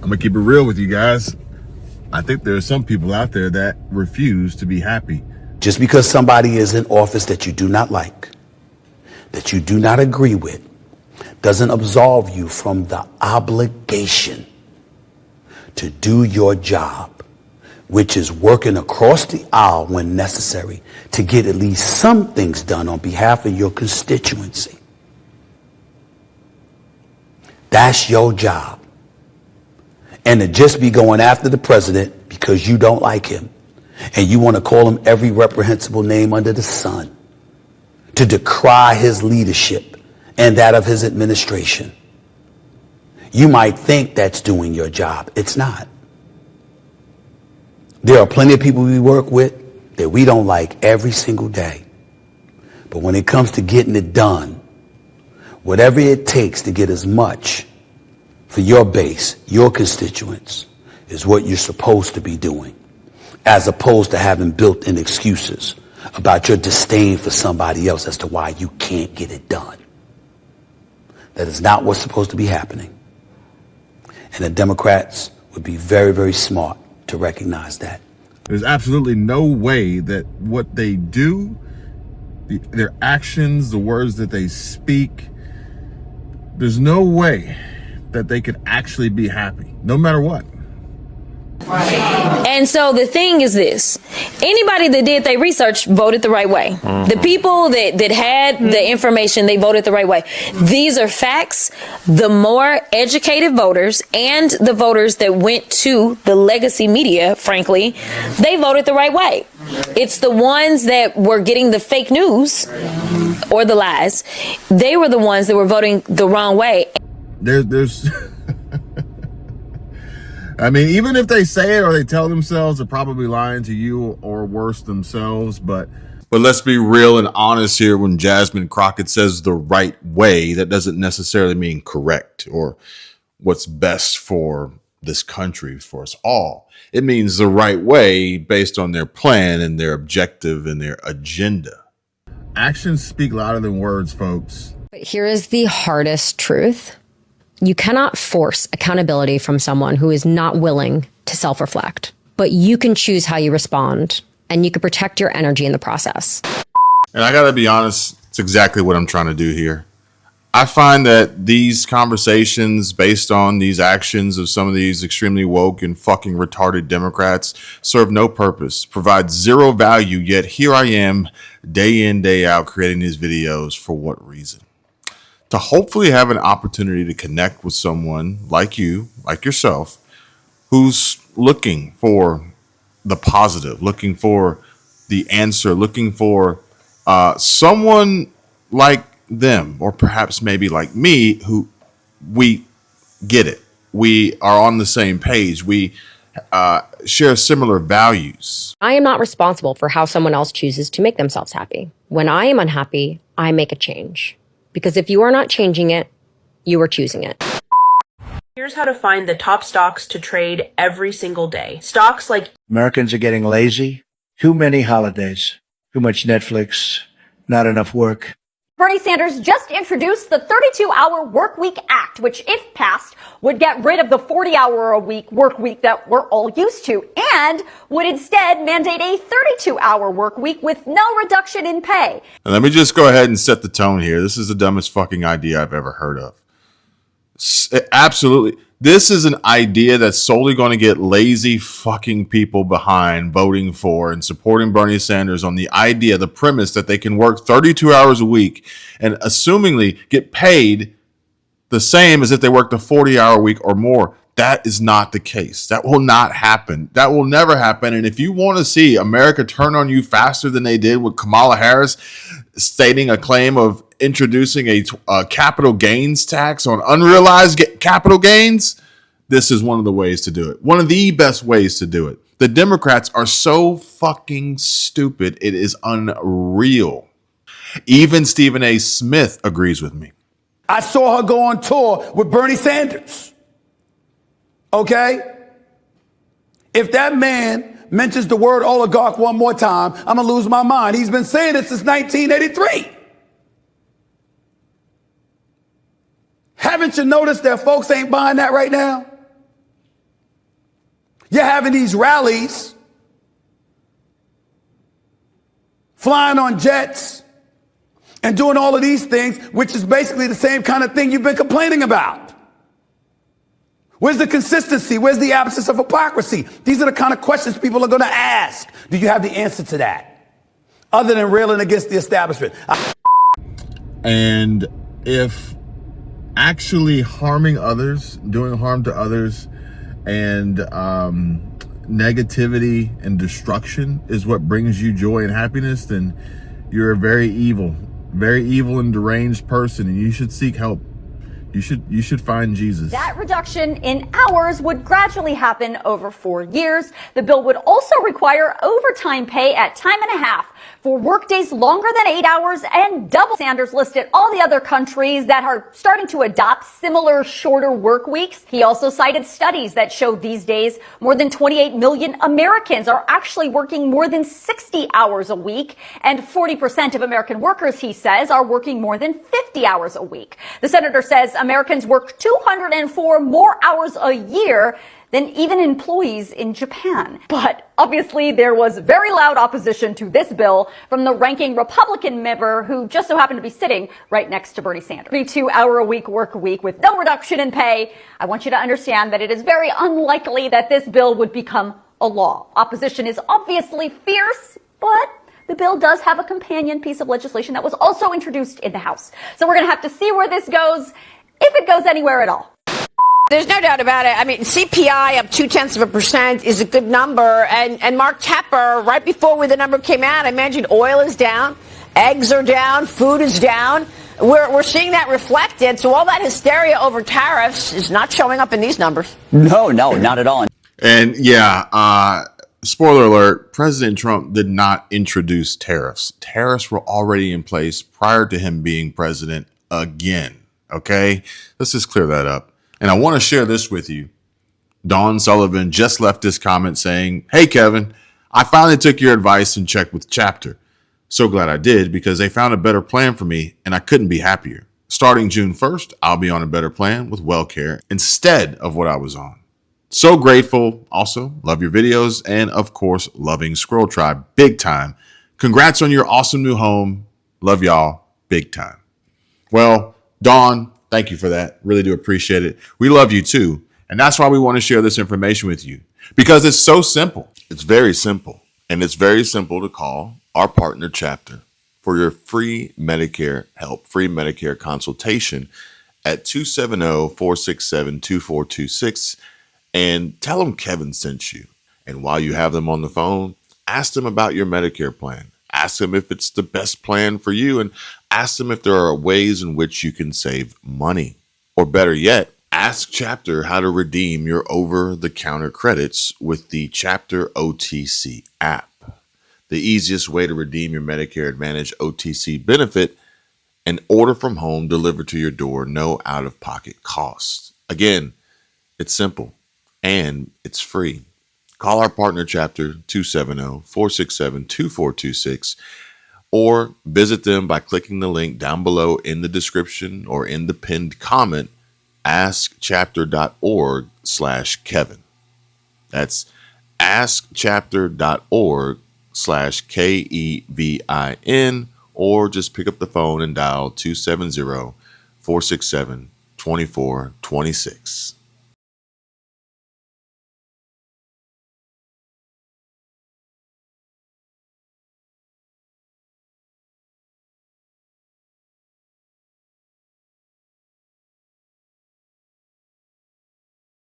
I'm gonna keep it real with you guys. I think there are some people out there that refuse to be happy. Just because somebody is in office that you do not like, that you do not agree with, doesn't absolve you from the obligation to do your job, which is working across the aisle when necessary to get at least some things done on behalf of your constituency. That's your job. And to just be going after the president because you don't like him and you want to call him every reprehensible name under the sun, to decry his leadership and that of his administration. You might think that's doing your job. It's not. There are plenty of people we work with that we don't like every single day. But when it comes to getting it done, whatever it takes to get as much for your base, your constituents, is what you're supposed to be doing, as opposed to having built-in excuses about your disdain for somebody else as to why you can't get it done. That is not what's supposed to be happening. And the Democrats would be very, very smart to recognize that. There's absolutely no way that what they do, their actions, the words that they speak, there's no way that they could actually be happy, no matter what. And so the thing is this: anybody that did their research voted the right way. The people that had the information, they voted the right way. These are facts. The more educated voters and the voters that went to the legacy media, frankly, they voted the right way. It's the ones that were getting the fake news or the lies. They were the ones that were voting the wrong way. There's I mean, even if they say it or they tell themselves, they're probably lying to you or worse themselves. But let's be real and honest here. When Jasmine Crockett says the right way, that doesn't necessarily mean correct or what's best for this country, for us all. It means the right way based on their plan and their objective and their agenda. Actions speak louder than words, folks. But here is the hardest truth. You cannot force accountability from someone who is not willing to self-reflect, but you can choose how you respond, and you can protect your energy in the process. And I gotta be honest, it's exactly what I'm trying to do here. I find that these conversations based on these actions of some of these extremely woke and fucking retarded Democrats serve no purpose, provide zero value, yet here I am day in, day out creating these videos. For what reason? To hopefully have an opportunity to connect with someone like you, like yourself, who's looking for the positive, looking for the answer, looking for someone like them, or perhaps maybe like me, who we get it. We are on the same page. We share similar values. I am not responsible for how someone else chooses to make themselves happy. When I am unhappy, I make a change. Because if you are not changing it, you are choosing it. Here's how to find the top stocks to trade every single day. Stocks like... Americans are getting lazy. Too many holidays. Too much Netflix. Not enough work. Bernie Sanders just introduced the 32-hour workweek act, which, if passed, would get rid of the 40-hour-a-week work week that we're all used to, and would instead mandate a 32-hour work week with no reduction in pay. And let me just go ahead and set the tone here. This is the dumbest fucking idea I've ever heard of. Absolutely. This is an idea that's solely going to get lazy fucking people behind voting for and supporting Bernie Sanders on the idea, the premise that they can work 32 hours a week and assumingly get paid the same as if they worked a 40-hour week or more. That is not the case. That will not happen. That will never happen. And if you want to see America turn on you faster than they did with Kamala Harris stating a claim of introducing a capital gains tax on unrealized capital gains, this is one of the ways to do it. One of the best ways to do it. The Democrats are so fucking stupid. It is unreal. Even Stephen A. Smith agrees with me. I saw her go on tour with Bernie Sanders. Okay? If that man mentions the word oligarch one more time, I'm going to lose my mind. He's been saying it since 1983. Haven't you noticed that folks ain't buying that right now? You're having these rallies, flying on jets, and doing all of these things, which is basically the same kind of thing you've been complaining about. Where's the consistency? Where's the absence of hypocrisy? These are the kind of questions people are going to ask. Do you have the answer to that? Other than railing against the establishment. And if actually harming others, doing harm to others, and negativity and destruction is what brings you joy and happiness, then you're a very evil and deranged person, and you should seek help. You should find Jesus. That reduction in hours would gradually happen over 4 years. The bill would also require overtime pay at time and a half for workdays longer than 8 hours and double. Sanders listed all the other countries that are starting to adopt similar shorter work weeks. He also cited studies that show these days more than 28 million Americans are actually working more than 60 hours a week, and 40% of American workers, he says, are working more than 50 hours a week. The senator says Americans work 204 more hours a year than even employees in Japan. But obviously there was very loud opposition to this bill from the ranking Republican member who just so happened to be sitting right next to Bernie Sanders. 32-hour-a-week work week with no reduction in pay. I want you to understand that it is very unlikely that this bill would become a law. Opposition is obviously fierce, but the bill does have a companion piece of legislation that was also introduced in the House. So we're going to have to see where this goes, if it goes anywhere at all. There's no doubt about it. I mean, CPI up 0.2% is a good number. And Mark Tepper, right before the number came out, I mentioned oil is down, eggs are down, food is down. We're seeing that reflected. So all that hysteria over tariffs is not showing up in these numbers. No, not at all. And yeah, spoiler alert, President Trump did not introduce tariffs. Tariffs were already in place prior to him being president again. Okay, let's just clear that up. And I want to share this with you. Dawn Sullivan just left this comment saying, "Hey, Kevin, I finally took your advice and checked with Chapter. So glad I did, because they found a better plan for me and I couldn't be happier. Starting June 1st, I'll be on a better plan with WellCare instead of what I was on. So grateful. Also, love your videos and, of course, loving Squirrel Tribe big time. Congrats on your awesome new home. Love y'all big time." Well, Dawn, thank you for that. Really do appreciate it. We love you too. And that's why we want to share this information with you, because it's so simple. It's very simple. And it's very simple to call our partner Chapter for your free Medicare help, free Medicare consultation at 270-467-2426, and tell them Kevin sent you. And while you have them on the phone, ask them about your Medicare plan. Ask them if it's the best plan for you, and ask them if there are ways in which you can save money. Or better yet, ask Chapter how to redeem your over-the-counter credits with the Chapter OTC app. The easiest way to redeem your Medicare Advantage OTC benefit, and order from home delivered to your door, no out-of-pocket costs. Again, it's simple and it's free. Call our partner Chapter 270-467-2426 or visit them by clicking the link down below in the description or in the pinned comment, askchapter.org/Kevin. That's askchapter.org/KEVIN, or just pick up the phone and dial 270-467-2426.